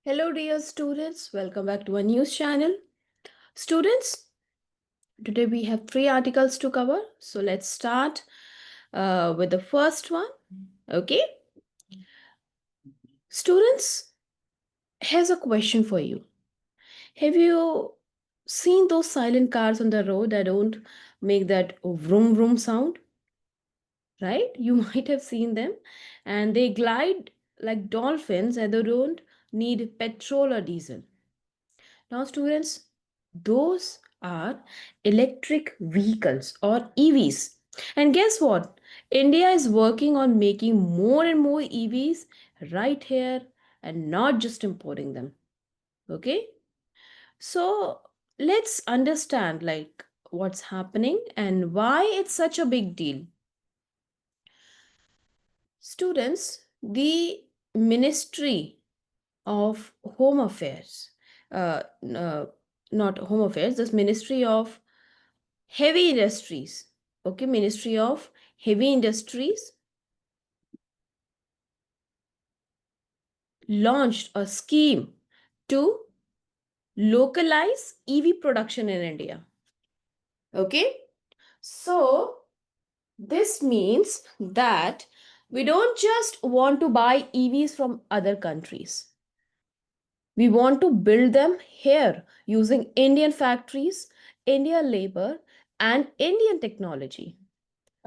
Hello dear students, welcome back to our news channel. Students, today we have 3 articles to cover. So let's start with the first one. Okay. Students, here's a question for you. Have you seen those silent cars on the road that don't make that vroom vroom sound? Right? You might have seen them, and they glide like dolphins and they don't need petrol or diesel. Now, students, those are electric vehicles or EVs. And guess what? India is working on making more and more EVs right here and not just importing them. Okay? So, let's understand like what's happening and why it's such a big deal. Students, the Ministry of Home Affairs, n- not Home Affairs, this Ministry of Heavy Industries, okay, Ministry of Heavy Industries launched a scheme to localize EV production in India. Okay, so this means that we don't just want to buy EVs from other countries. We want to build them here using Indian factories, Indian labor, and Indian technology.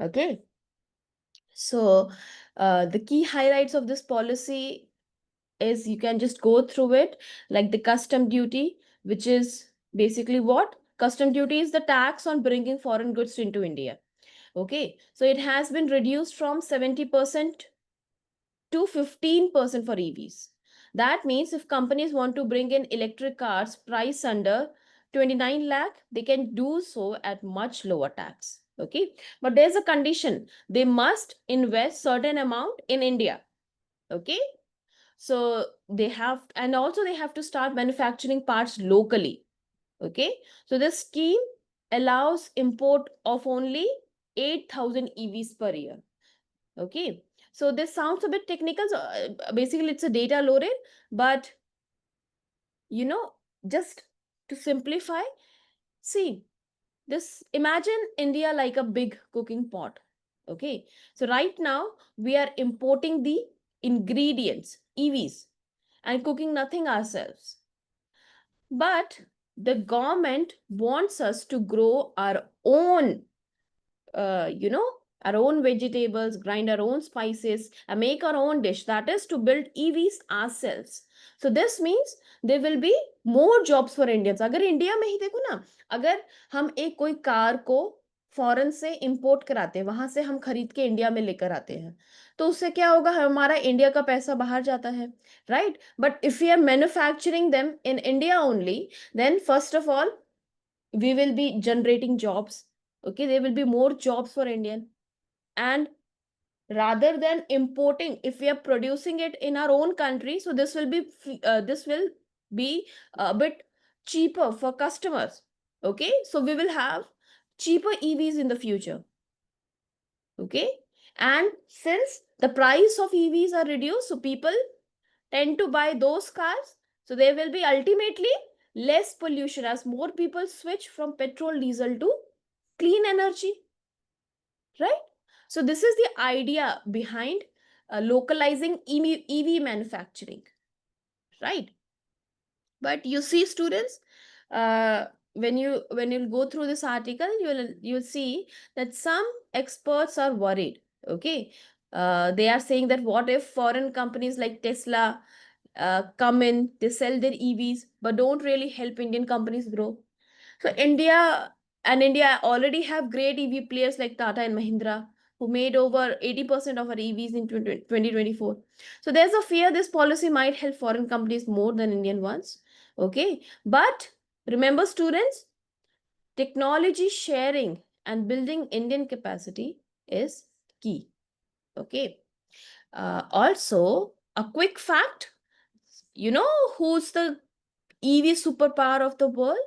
Okay. So, the key highlights of this policy is you can just go through it, like the custom duty, which is basically what? Custom duty is the tax on bringing foreign goods into India. Okay. So, it has been reduced from 70% to 15% for EVs. That means if companies want to bring in electric cars price under 29 lakh, they can do so at much lower tax. Okay. But there's a condition. They must invest certain amount in India. Okay. So they have, and also they have to start manufacturing parts locally. Okay. So this scheme allows import of only 8,000 EVs per year. Okay. So this sounds a bit technical. So basically it's a data loaded, but you know, just to simplify, see, this imagine India like a big cooking pot. Okay. So right now we are importing the ingredients, EVs, and cooking nothing ourselves. But the government wants us to grow our own you know, our own vegetables, grind our own spices, and make our own dish. That is to build EVs ourselves. So this means there will be more jobs for Indians. अगर India में ही देखो ना, अगर हम एक कोई car को foreign से इंपोर्ट कराते हैं, वहां से हम खरीद के इंडिया में लेकर आते हैं, तो उससे क्या होगा? हमारा इंडिया का पैसा बाहर जाता है, right? But if we are manufacturing them in India only, then first of all we will be generating jobs. Okay, there will be more jobs for Indian. And rather than importing, if we are producing it in our own country, so this will be a bit cheaper for customers. Okay, so we will have cheaper EVs in the future. Okay, and since the price of EVs are reduced, so people tend to buy those cars, so there will be ultimately less pollution as more people switch from petrol diesel to clean energy, right? So this is the idea behind localizing EV manufacturing, right? But you see, students, when you go through this article, you'll see that some experts are worried. Okay, they are saying that what if foreign companies like Tesla come in, they sell their EVs, but don't really help Indian companies grow. So India already have great EV players like Tata and Mahindra, who made over 80% of our EVs in 2024. So there's a fear this policy might help foreign companies more than Indian ones. Okay. But remember, students, technology sharing and building Indian capacity is key. Okay. Also, a quick fact, you know who's the EV superpower of the world?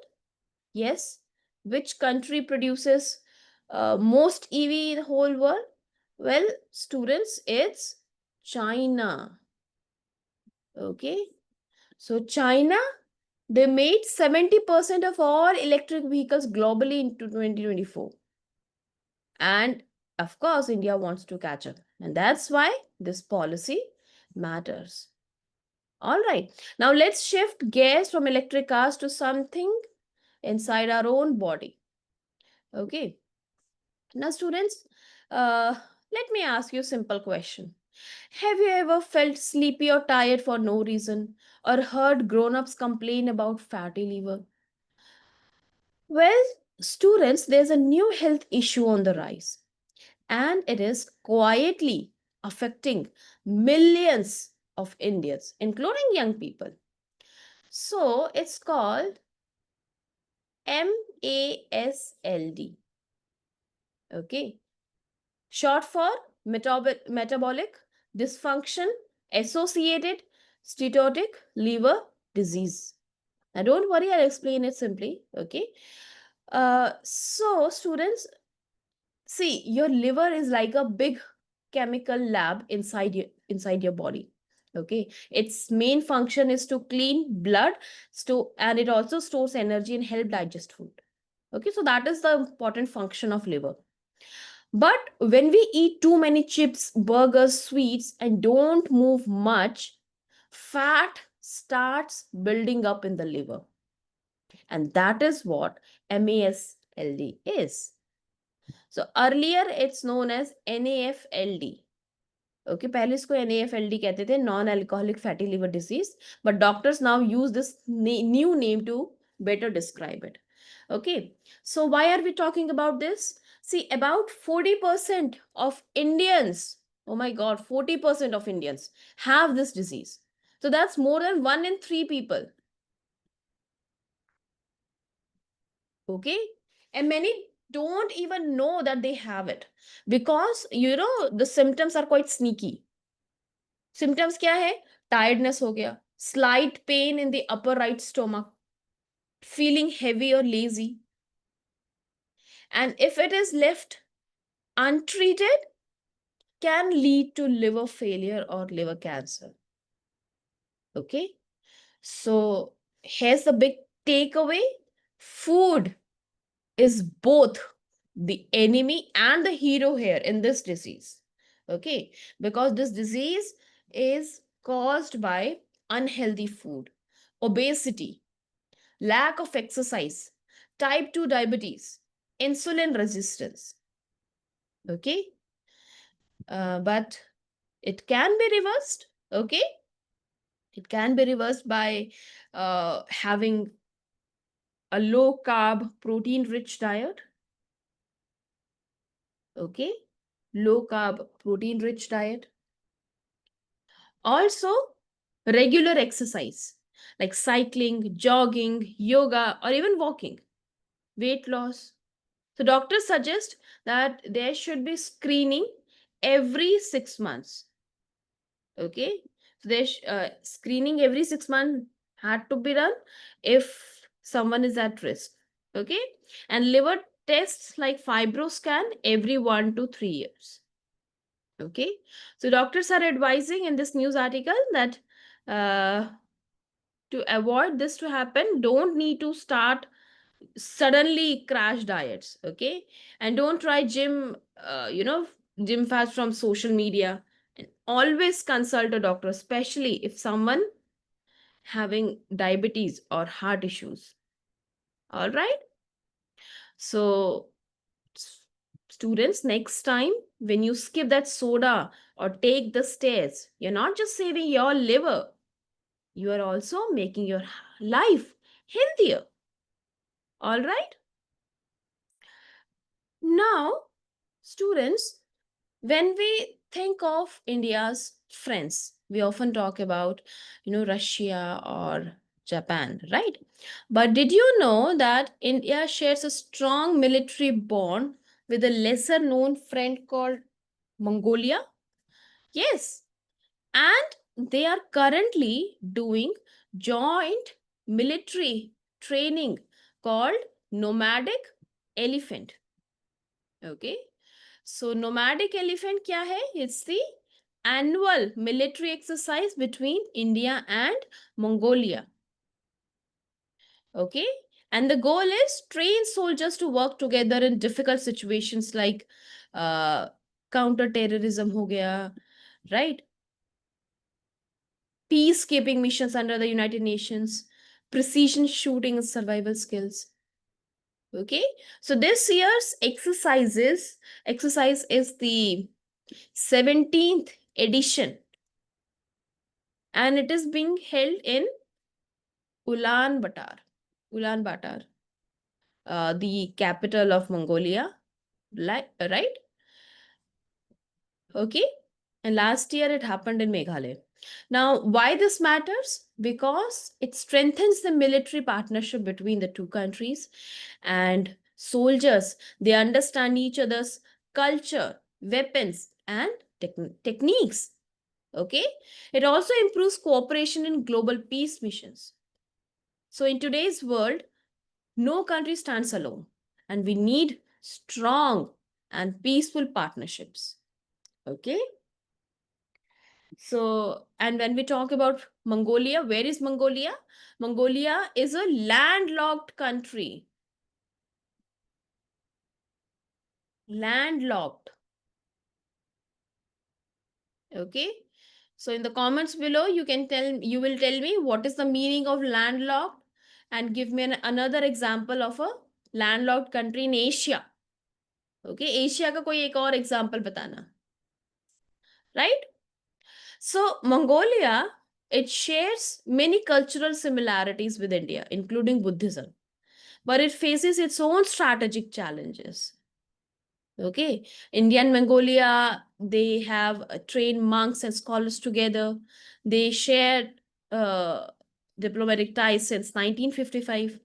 Yes. Which country produces most EV in the whole world? Well, students, it's China. Okay. So China, they made 70% of all electric vehicles globally into 2024. And of course, India wants to catch up. And that's why this policy matters. All right. Now let's shift gears from electric cars to something inside our own body. Okay. Now, students, let me ask you a simple question. Have you ever felt sleepy or tired for no reason, or heard grown ups complain about fatty liver? Well, students, there's a new health issue on the rise, and it is quietly affecting millions of Indians, including young people. So, it's called MASLD. Okay. Short for metabolic dysfunction associated steatotic liver disease. Now, don't worry, I'll explain it simply. Okay. So, students, see, your liver is like a big chemical lab inside your body. Okay, its main function is to clean blood, store, and it also stores energy and help digest food. Okay, so that is the important function of liver. But when we eat too many chips, burgers, sweets, and don't move much, fat starts building up in the liver. And that is what MASLD is. So earlier it's known as NAFLD. Okay, पहले इसको NAFLD कहते थे, non alcoholic fatty liver disease, but doctors now use this new name to better describe it. Okay, so why are we talking about this? See, about 40% of Indians, oh my god, 40% of Indians have this disease. So that's more than 1 in 3 people. Okay, and many don't even know that they have it, because the symptoms are quite sneaky. Symptoms क्या है? Tiredness हो गया, slight pain in the upper right stomach, feeling heavy or lazy, and if it is left untreated, can lead to liver failure or liver cancer. Okay, so here's the big takeaway: food is both the enemy and the hero here in this disease. Okay, because this disease is caused by unhealthy food, obesity, lack of exercise, type 2 diabetes, insulin resistance. Okay, but it can be reversed. Okay, it can be reversed by having a low carb, protein rich diet. Okay, low carb, protein rich diet. Also, regular exercise like cycling, jogging, yoga, or even walking. Weight loss. So, doctors suggest that there should be screening every 6 months. Okay, so there's screening every 6 months had to be done if someone is at risk. Okay, and liver tests like fibroscan every 1 to 3 years. Okay, so doctors are advising in this news article that uh, to avoid this to happen, don't need to start suddenly crash diets. Okay, and don't try gym fast from social media, and always consult a doctor, especially if someone having diabetes or heart issues. All right, so students, next time when you skip that soda or take the stairs, you're not just saving your liver, you are also making your life healthier. All right, now students, when we think of India's friends, we often talk about, Russia or Japan, right? But did you know that India shares a strong military bond with a lesser known friend called Mongolia? Yes. And they are currently doing joint military training called nomadic elephant. Okay. So nomadic elephant क्या है? It's the annual military exercise between India and Mongolia. Okay, and the goal is train soldiers to work together in difficult situations like counter terrorism ho gaya, right? Peacekeeping missions under the United Nations, precision shooting and survival skills. Okay, so this year's exercise is the 17th edition, and it is being held in Ulaanbaatar. Ulaanbaatar, the capital of Mongolia, right? Okay. And last year it happened in Meghalaya. Now, why this matters? Because it strengthens the military partnership between the two countries, and soldiers, they understand each other's culture, weapons, and techniques. Okay. It also improves cooperation in global peace missions. So, in today's world, no country stands alone, and we need strong and peaceful partnerships. Okay. So, and when we talk about Mongolia, where is Mongolia? Mongolia is a landlocked country. Landlocked. Okay. So, in the comments below, you will tell me what is the meaning of landlocked, and give me another example of a landlocked country in Asia. Okay. Asia का कोई एक और example बताना. Right? So, Mongolia, it shares many cultural similarities with India, including Buddhism, but it faces its own strategic challenges. Okay, India and Mongolia, they have trained monks and scholars together. They shared diplomatic ties since 1955,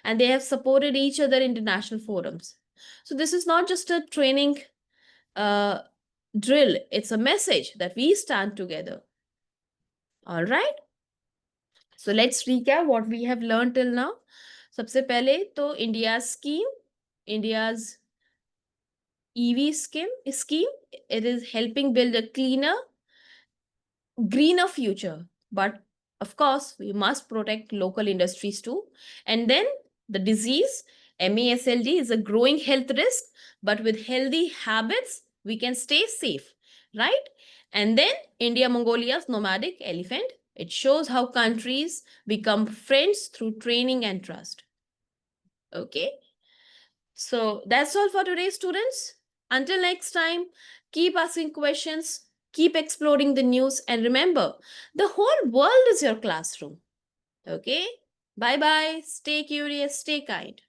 and they have supported each other in international forums. So this is not just a training uh, drill; it's a message that we stand together. All right. So let's recap what we have learned till now. सबसे पहले तो India's EV scheme, it is helping build a cleaner, greener future. But of course, we must protect local industries too. And then the disease, MASLD, is a growing health risk, but with healthy habits, we can stay safe, right? And then India Mongolia's nomadic elephant. It shows how countries become friends through training and trust. Okay. So that's all for today, students. Until next time, keep asking questions, keep exploring the news, and remember, the whole world is your classroom. Okay? Bye bye. Stay curious, stay kind.